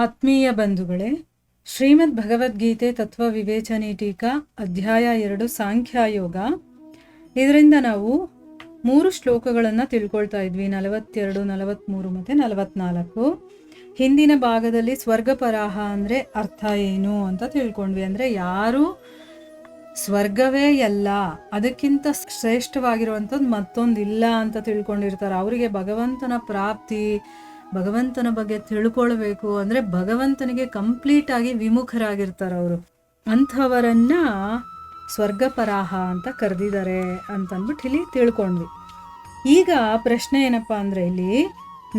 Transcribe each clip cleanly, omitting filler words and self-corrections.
ಆತ್ಮೀಯ ಬಂಧುಗಳೇ, ಶ್ರೀಮದ್ ಭಗವದ್ಗೀತೆ ತತ್ವ ವಿವೇಚನೆ ಟೀಕಾ ಅಧ್ಯಾಯ 2 ಸಾಂಖ್ಯಯೋಗ. ಇದರಿಂದ ನಾವು 3 ಶ್ಲೋಕಗಳನ್ನು ತಿಳ್ಕೊಳ್ತಾ ಇದ್ವಿ, 42, 43 ಮತ್ತು 44. ಹಿಂದಿನ ಭಾಗದಲ್ಲಿ ಸ್ವರ್ಗಪರಾಹ ಅಂದರೆ ಅರ್ಥ ಏನು ಅಂತ ತಿಳ್ಕೊಂಡ್ವಿ. ಅಂದರೆ ಯಾರು ಸ್ವರ್ಗವೇ ಎಲ್ಲ, ಅದಕ್ಕಿಂತ ಶ್ರೇಷ್ಠವಾಗಿರುವಂಥದ್ದು ಮತ್ತೊಂದಿಲ್ಲ ಅಂತ ತಿಳ್ಕೊಂಡಿರ್ತಾರೆ. ಅವರಿಗೆ ಭಗವಂತನ ಪ್ರಾಪ್ತಿ, ಭಗವಂತನ ಬಗ್ಗೆ ತಿಳ್ಕೊಳ್ಬೇಕು ಅಂದರೆ ಭಗವಂತನಿಗೆ ಕಂಪ್ಲೀಟ್ ಆಗಿ ವಿಮುಖರಾಗಿರ್ತಾರೆ ಅವರು. ಅಂಥವರನ್ನ ಸ್ವರ್ಗಪರಾಹ ಅಂತ ಕರೆದಿದ್ದಾರೆ ಅಂತಂದ್ಬಿಟ್ಟು ಇಲ್ಲಿ ತಿಳ್ಕೊಂಡ್ವಿ. ಈಗ ಪ್ರಶ್ನೆ ಏನಪ್ಪ ಅಂದರೆ, ಇಲ್ಲಿ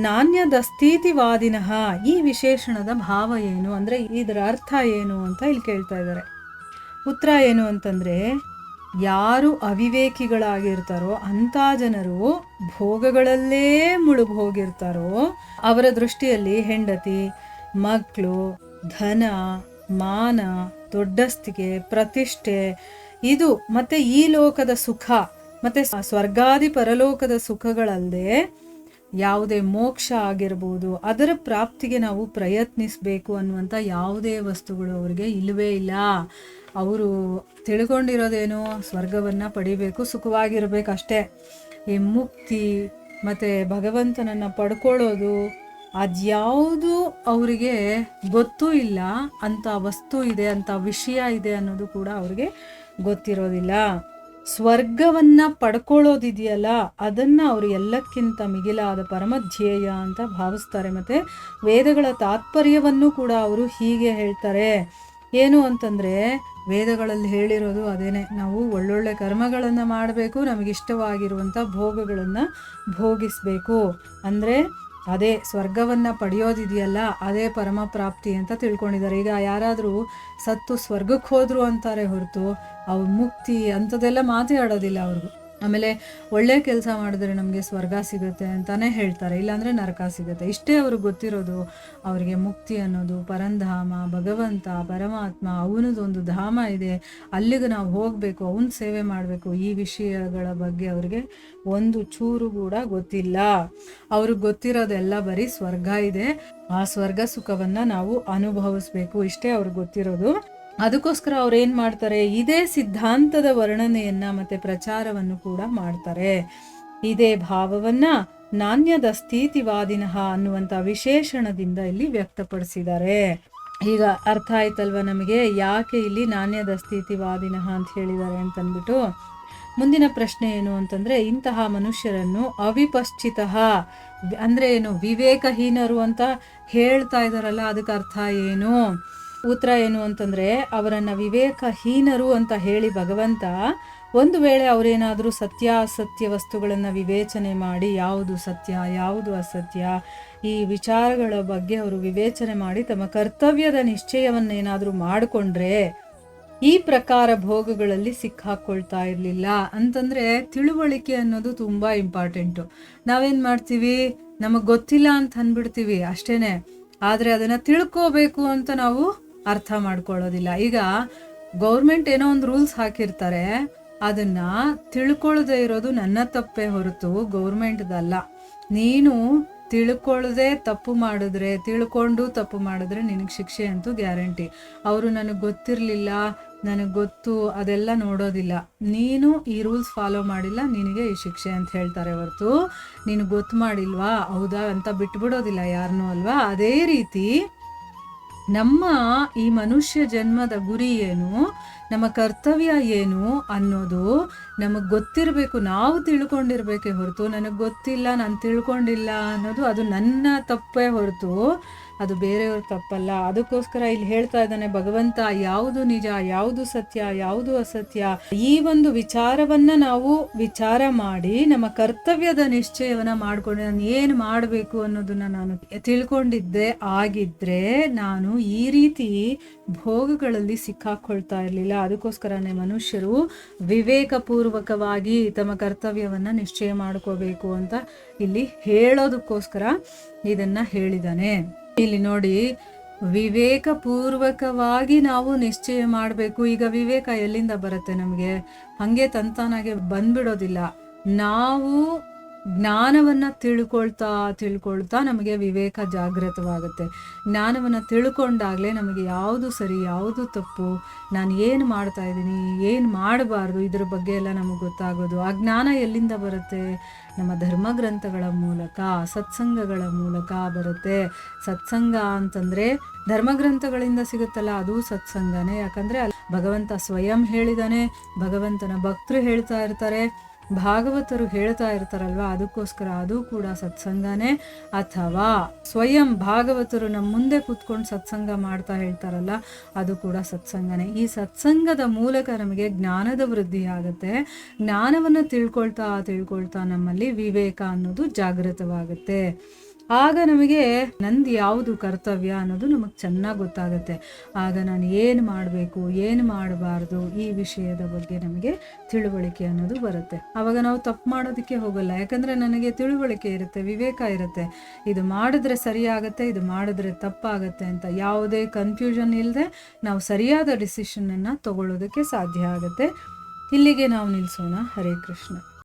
ನಾಣ್ಯದಸ್ಥಿತಿವಾದಿನಃ ಈ ವಿಶೇಷಣದ ಭಾವ ಏನು, ಅಂದರೆ ಇದರ ಅರ್ಥ ಏನು ಅಂತ ಇಲ್ಲಿ ಕೇಳ್ತಾ ಇದ್ದಾರೆ. ಉತ್ತರ ಏನು ಅಂತಂದರೆ, ಯಾರು ಅವಿವೇಕಿಗಳಾಗಿರ್ತಾರೋ ಅಂಥ ಜನರು ಭೋಗಗಳಲ್ಲೇ ಮುಳುಗಿ ಹೋಗಿರ್ತಾರೋ ಅವರ ದೃಷ್ಟಿಯಲ್ಲಿ ಹೆಂಡತಿ, ಮಕ್ಕಳು, ಧನ, ಮಾನ, ದೊಡ್ಡಸ್ತಿಕೆ, ಪ್ರತಿಷ್ಠೆ ಇದು ಮತ್ತೆ ಈ ಲೋಕದ ಸುಖ ಮತ್ತೆ ಸ್ವರ್ಗಾದಿ ಪರಲೋಕದ ಸುಖಗಳಲ್ಲದೆ ಯಾವುದೇ ಮೋಕ್ಷ ಆಗಿರ್ಬೋದು, ಅದರ ಪ್ರಾಪ್ತಿಗೆ ನಾವು ಪ್ರಯತ್ನಿಸಬೇಕು ಅನ್ನುವಂಥ ಯಾವುದೇ ವಸ್ತುಗಳು ಅವರಿಗೆ ಇಲ್ಲವೇ ಇಲ್ಲ. ಅವರು ತಿಳ್ಕೊಂಡಿರೋದೇನು, ಸ್ವರ್ಗವನ್ನು ಪಡಿಬೇಕು, ಸುಖವಾಗಿರ್ಬೇಕಷ್ಟೇ. ಈ ಮುಕ್ತಿ ಮತ್ತು ಭಗವಂತನನ್ನು ಪಡ್ಕೊಳ್ಳೋದು ಅದ್ಯಾವುದು ಅವರಿಗೆ ಗೊತ್ತೂ ಇಲ್ಲ. ಅಂಥ ವಸ್ತು ಇದೆ, ಅಂಥ ವಿಷಯ ಇದೆ ಅನ್ನೋದು ಕೂಡ ಅವರಿಗೆ ಗೊತ್ತಿರೋದಿಲ್ಲ. ಸ್ವರ್ಗವನ್ನು ಪಡ್ಕೊಳ್ಳೋದಿದೆಯಲ್ಲ, ಅದನ್ನು ಅವರು ಎಲ್ಲಕ್ಕಿಂತ ಮಿಗಿಲಾದ ಪರಮಧ್ಯೇಯ ಅಂತ ಭಾವಿಸ್ತಾರೆ. ಮತ್ತು ವೇದಗಳ ತಾತ್ಪರ್ಯವನ್ನು ಕೂಡ ಅವರು ಹೀಗೆ ಹೇಳ್ತಾರೆ. ಏನು ಅಂತಂದರೆ, ವೇದಗಳಲ್ಲಿ ಹೇಳಿರೋದು ಅದೇನೆ, ನಾವು ಒಳ್ಳೊಳ್ಳೆ ಕರ್ಮಗಳನ್ನು ಮಾಡಬೇಕು, ನಮಗಿಷ್ಟವಾಗಿರುವಂಥ ಭೋಗಗಳನ್ನು ಭೋಗಿಸಬೇಕು. ಅಂದರೆ ಅದೇ ಸ್ವರ್ಗವನ್ನು ಪಡೆಯೋದಿದೆಯಲ್ಲ, ಅದೇ ಪರಮ ಪ್ರಾಪ್ತಿ ಅಂತ ತಿಳ್ಕೊಂಡಿದ್ದಾರೆ. ಈಗ ಯಾರಾದರೂ ಸತ್ತು ಸ್ವರ್ಗಕ್ಕೆ ಹೋದ್ರು ಅಂತಾರೆ ಹೊರತು ಅವ್ರು ಮುಕ್ತಿ ಅಂಥದ್ದೆಲ್ಲ ಮಾತಾಡೋದಿಲ್ಲ ಅವ್ರಿಗೂ. ಆಮೇಲೆ ಒಳ್ಳೆ ಕೆಲಸ ಮಾಡಿದ್ರೆ ನಮಗೆ ಸ್ವರ್ಗ ಸಿಗುತ್ತೆ ಅಂತಲೇ ಹೇಳ್ತಾರೆ, ಇಲ್ಲಾಂದರೆ ನರಕ ಸಿಗುತ್ತೆ. ಇಷ್ಟೇ ಅವ್ರಿಗೆ ಗೊತ್ತಿರೋದು. ಅವರಿಗೆ ಮುಕ್ತಿ ಅನ್ನೋದು ಪರಂಧಾಮ, ಭಗವಂತ ಪರಮಾತ್ಮ, ಅವನದೊಂದು ಧಾಮ ಇದೆ, ಅಲ್ಲಿಗೆ ನಾವು ಹೋಗಬೇಕು, ಅವನ ಸೇವೆ ಮಾಡಬೇಕು. ಈ ವಿಷಯಗಳ ಬಗ್ಗೆ ಅವರಿಗೆ ಒಂದು ಚೂರು ಕೂಡ ಗೊತ್ತಿಲ್ಲ. ಅವ್ರಿಗೆ ಗೊತ್ತಿರೋದೆಲ್ಲ ಬರೀ ಸ್ವರ್ಗ ಇದೆ, ಆ ಸ್ವರ್ಗ ಸುಖವನ್ನು ನಾವು ಅನುಭವಿಸ್ಬೇಕು, ಇಷ್ಟೇ ಅವ್ರಿಗೆ ಗೊತ್ತಿರೋದು. ಅದಕ್ಕೋಸ್ಕರ ಅವ್ರು ಏನು ಮಾಡ್ತಾರೆ, ಇದೇ ಸಿದ್ಧಾಂತದ ವರ್ಣನೆಯನ್ನು ಮತ್ತು ಪ್ರಚಾರವನ್ನು ಕೂಡ ಮಾಡ್ತಾರೆ. ಇದೇ ಭಾವವನ್ನು ನಾಣ್ಯದಸ್ಥಿತಿವಾದಿನಃ ಅನ್ನುವಂಥ ವಿಶೇಷಣದಿಂದ ಇಲ್ಲಿ ವ್ಯಕ್ತಪಡಿಸಿದ್ದಾರೆ. ಈಗ ಅರ್ಥ ಆಯ್ತಲ್ವ ನಮಗೆ ಯಾಕೆ ಇಲ್ಲಿ ನಾಣ್ಯದಸ್ಥಿತಿವಾದಿನಃ ಅಂತ ಹೇಳಿದ್ದಾರೆ ಅಂತಂದ್ಬಿಟ್ಟು. ಮುಂದಿನ ಪ್ರಶ್ನೆ ಏನು ಅಂತಂದರೆ, ಇಂತಹ ಮನುಷ್ಯರನ್ನು ಅವಿಪಶ್ಚಿತ ಅಂದರೆ ಏನು, ವಿವೇಕಹೀನರು ಅಂತ ಹೇಳ್ತಾ ಇದ್ದಾರಲ್ಲ, ಅದಕ್ಕೆ ಅರ್ಥ ಏನು? ಉತ್ತರ ಏನು ಅಂತಂದರೆ, ಅವರನ್ನು ವಿವೇಕಹೀನರು ಅಂತ ಹೇಳಿ ಭಗವಂತ ಒಂದು ವೇಳೆ ಅವರೇನಾದರೂ ಸತ್ಯ ಅಸತ್ಯ ವಸ್ತುಗಳನ್ನು ವಿವೇಚನೆ ಮಾಡಿ ಯಾವುದು ಸತ್ಯ ಯಾವುದು ಅಸತ್ಯ ಈ ವಿಚಾರಗಳ ಬಗ್ಗೆ ಅವರು ವಿವೇಚನೆ ಮಾಡಿ ತಮ್ಮ ಕರ್ತವ್ಯದ ನಿಶ್ಚಯವನ್ನೇನಾದರೂ ಮಾಡಿಕೊಂಡ್ರೆ ಈ ಪ್ರಕಾರ ಭೋಗಗಳಲ್ಲಿ ಸಿಕ್ಕಾಕೊಳ್ತಾ ಇರಲಿಲ್ಲ. ಅಂತಂದರೆ ತಿಳುವಳಿಕೆ ಅನ್ನೋದು ತುಂಬ ಇಂಪಾರ್ಟೆಂಟು. ನಾವೇನು ಮಾಡ್ತೀವಿ, ನಮಗೆ ಗೊತ್ತಿಲ್ಲ ಅಂತ ಅಂದ್ಬಿಡ್ತೀವಿ ಅಷ್ಟೇ, ಆದರೆ ಅದನ್ನು ತಿಳ್ಕೋಬೇಕು ಅಂತ ನಾವು ಅರ್ಥ ಮಾಡ್ಕೊಳ್ಳೋದಿಲ್ಲ. ಈಗ ಗೌರ್ಮೆಂಟ್ ಏನೋ ಒಂದು ರೂಲ್ಸ್ ಹಾಕಿರ್ತಾರೆ, ಅದನ್ನು ತಿಳ್ಕೊಳ್ಳದೆ ಇರೋದು ನನ್ನ ತಪ್ಪೇ ಹೊರತು ಗೌರ್ಮೆಂಟ್ದಲ್ಲ. ನೀನು ತಿಳ್ಕೊಳ್ಳದೆ ತಪ್ಪು ಮಾಡಿದ್ರೆ, ತಿಳ್ಕೊಂಡು ತಪ್ಪು ಮಾಡಿದ್ರೆ ನಿನಗೆ ಶಿಕ್ಷೆ ಅಂತೂ ಗ್ಯಾರಂಟಿ. ಅವರು ನನಗೆ ಗೊತ್ತಿರಲಿಲ್ಲ, ನನಗೆ ಗೊತ್ತು ಅದೆಲ್ಲ ನೋಡೋದಿಲ್ಲ. ನೀನು ಈ ರೂಲ್ಸ್ ಫಾಲೋ ಮಾಡಿಲ್ಲ, ನಿನಗೆ ಈ ಶಿಕ್ಷೆ ಅಂತ ಹೇಳ್ತಾರೆ ಹೊರತು ನೀನು ಗೊತ್ತು ಮಾಡಿಲ್ವಾ ಹೌದಾ ಅಂತ ಬಿಟ್ಬಿಡೋದಿಲ್ಲ ಯಾರನ್ನೂ ಅಲ್ವಾ. ಅದೇ ರೀತಿ ನಮ್ಮ ಈ ಮನುಷ್ಯ ಜನ್ಮದ ಗುರಿ ಏನು, ನಮ್ಮ ಕರ್ತವ್ಯ ಏನು ಅನ್ನೋದು ನಮಗೆ ಗೊತ್ತಿರಬೇಕು, ನಾವು ತಿಳ್ಕೊಂಡಿರ್ಬೇಕೇ ಹೊರತು ನನಗೆ ಗೊತ್ತಿಲ್ಲ, ನಾನು ತಿಳ್ಕೊಂಡಿಲ್ಲ ಅನ್ನೋದು ಅದು ನನ್ನ ತಪ್ಪೇ ಹೊರತು ಅದು ಬೇರೆಯವ್ರ ತಪ್ಪಲ್ಲ. ಅದಕ್ಕೋಸ್ಕರ ಇಲ್ಲಿ ಹೇಳ್ತಾ ಇದ್ದಾನೆ ಭಗವಂತ, ಯಾವುದು ನಿಜ ಯಾವುದು ಸತ್ಯ ಯಾವುದು ಅಸತ್ಯ ಈ ಒಂದು ವಿಚಾರವನ್ನು ನಾವು ವಿಚಾರ ಮಾಡಿ ನಮ್ಮ ಕರ್ತವ್ಯದ ನಿಶ್ಚಯವನ್ನು ಮಾಡಿಕೊಂಡು ನಾನು ಏನು ಮಾಡಬೇಕು ಅನ್ನೋದನ್ನು ನಾನು ತಿಳ್ಕೊಂಡಿದ್ದೆ ಆಗಿದ್ದರೆ ನಾನು ಈ ರೀತಿ ಭೋಗಗಳಲ್ಲಿ ಸಿಕ್ಕಾಕೊಳ್ತಾ ಇರಲಿಲ್ಲ. ಅದಕ್ಕೋಸ್ಕರನೇ ಮನುಷ್ಯರು ವಿವೇಕಪೂರ್ವಕವಾಗಿ ತಮ್ಮ ಕರ್ತವ್ಯವನ್ನು ನಿಶ್ಚಯ ಮಾಡ್ಕೋಬೇಕು ಅಂತ ಇಲ್ಲಿ ಹೇಳೋದಕ್ಕೋಸ್ಕರ ಇದನ್ನು ಹೇಳಿದ್ದಾನೆ. ಇಲ್ಲಿ ನೋಡಿ, ವಿವೇಕಪೂರ್ವಕವಾಗಿ ನಾವು ನಿಶ್ಚಯ ಮಾಡಬೇಕು. ಈಗ ವಿವೇಕ ಎಲ್ಲಿಂದ ಬರುತ್ತೆ ನಮಗೆ? ಹಾಗೆ ತಂತಾನಾಗೆ ಬಂದ್ಬಿಡೋದಿಲ್ಲ. ನಾವು ಜ್ಞಾನವನ್ನು ತಿಳ್ಕೊಳ್ತಾ ನಮಗೆ ವಿವೇಕ ಜಾಗೃತವಾಗುತ್ತೆ. ಜ್ಞಾನವನ್ನು ತಿಳ್ಕೊಂಡಾಗಲೇ ನಮಗೆ ಯಾವುದು ಸರಿ ಯಾವುದು ತಪ್ಪು, ನಾನು ಏನು ಮಾಡ್ತಾ ಇದ್ದೀನಿ ಏನು ಮಾಡಬಾರ್ದು ಇದ್ರ ಬಗ್ಗೆ ಎಲ್ಲ ನಮಗೆ ಗೊತ್ತಾಗೋದು. ಆ ಜ್ಞಾನ ಎಲ್ಲಿಂದ ಬರುತ್ತೆ? ನಮ್ಮ ಧರ್ಮಗ್ರಂಥಗಳ ಮೂಲಕ, ಸತ್ಸಂಗಗಳ ಮೂಲಕ ಬರುತ್ತೆ. ಸತ್ಸಂಗ ಅಂತಂದರೆ ಧರ್ಮಗ್ರಂಥಗಳಿಂದ ಸಿಗುತ್ತಲ್ಲ, ಅದು ಸತ್ಸಂಗನೇ. ಯಾಕಂದರೆ ಭಗವಂತ ಸ್ವಯಂ ಹೇಳಿದಾನೆ, ಭಗವಂತನ ಭಕ್ತರು ಹೇಳ್ತಾ ಇರ್ತಾರೆ, ಭಾಗವತರು ಹೇಳ್ತಾ ಇರ್ತಾರಲ್ವ, ಅದಕ್ಕೋಸ್ಕರ ಅದು ಕೂಡ ಸತ್ಸಂಗನೇ. ಅಥವಾ ಸ್ವಯಂ ಭಾಗವತರು ನಮ್ಮ ಮುಂದೆ ಕೂತ್ಕೊಂಡು ಸತ್ಸಂಗ ಮಾಡ್ತಾ ಹೇಳ್ತಾರಲ್ಲ, ಅದು ಕೂಡ ಸತ್ಸಂಗನೇ. ಈ ಸತ್ಸಂಗದ ಮೂಲಕ ನಮಗೆ ಜ್ಞಾನದ ವೃದ್ಧಿ ಆಗುತ್ತೆ. ಜ್ಞಾನವನ್ನು ತಿಳ್ಕೊಳ್ತಾ ನಮ್ಮಲ್ಲಿ ವಿವೇಕ ಅನ್ನೋದು ಜಾಗೃತವಾಗುತ್ತೆ. ಆಗ ನಮಗೆ ನಂದು ಯಾವುದು ಕರ್ತವ್ಯ ಅನ್ನೋದು ನಮಗೆ ಚೆನ್ನಾಗಿ ಗೊತ್ತಾಗುತ್ತೆ. ಆಗ ನಾನು ಏನು ಮಾಡಬೇಕು ಏನು ಮಾಡಬಾರ್ದು ಈ ವಿಷಯದ ಬಗ್ಗೆ ನಮಗೆ ತಿಳುವಳಿಕೆ ಅನ್ನೋದು ಬರುತ್ತೆ. ಆವಾಗ ನಾವು ತಪ್ಪು ಮಾಡೋದಕ್ಕೆ ಹೋಗಲ್ಲ, ಯಾಕಂದರೆ ನನಗೆ ತಿಳುವಳಿಕೆ ಇರುತ್ತೆ, ವಿವೇಕ ಇರುತ್ತೆ. ಇದು ಮಾಡಿದ್ರೆ ಸರಿಯಾಗತ್ತೆ, ಇದು ಮಾಡಿದ್ರೆ ತಪ್ಪಾಗತ್ತೆ ಅಂತ ಯಾವುದೇ ಕನ್ಫ್ಯೂಷನ್ ಇಲ್ಲದೆ ನಾವು ಸರಿಯಾದ ಡಿಸಿಷನನ್ನು ತಗೊಳ್ಳೋದಕ್ಕೆ ಸಾಧ್ಯ ಆಗುತ್ತೆ. ಇಲ್ಲಿಗೆ ನಾವು ನಿಲ್ಲಿಸೋಣ. ಹರೇ ಕೃಷ್ಣ.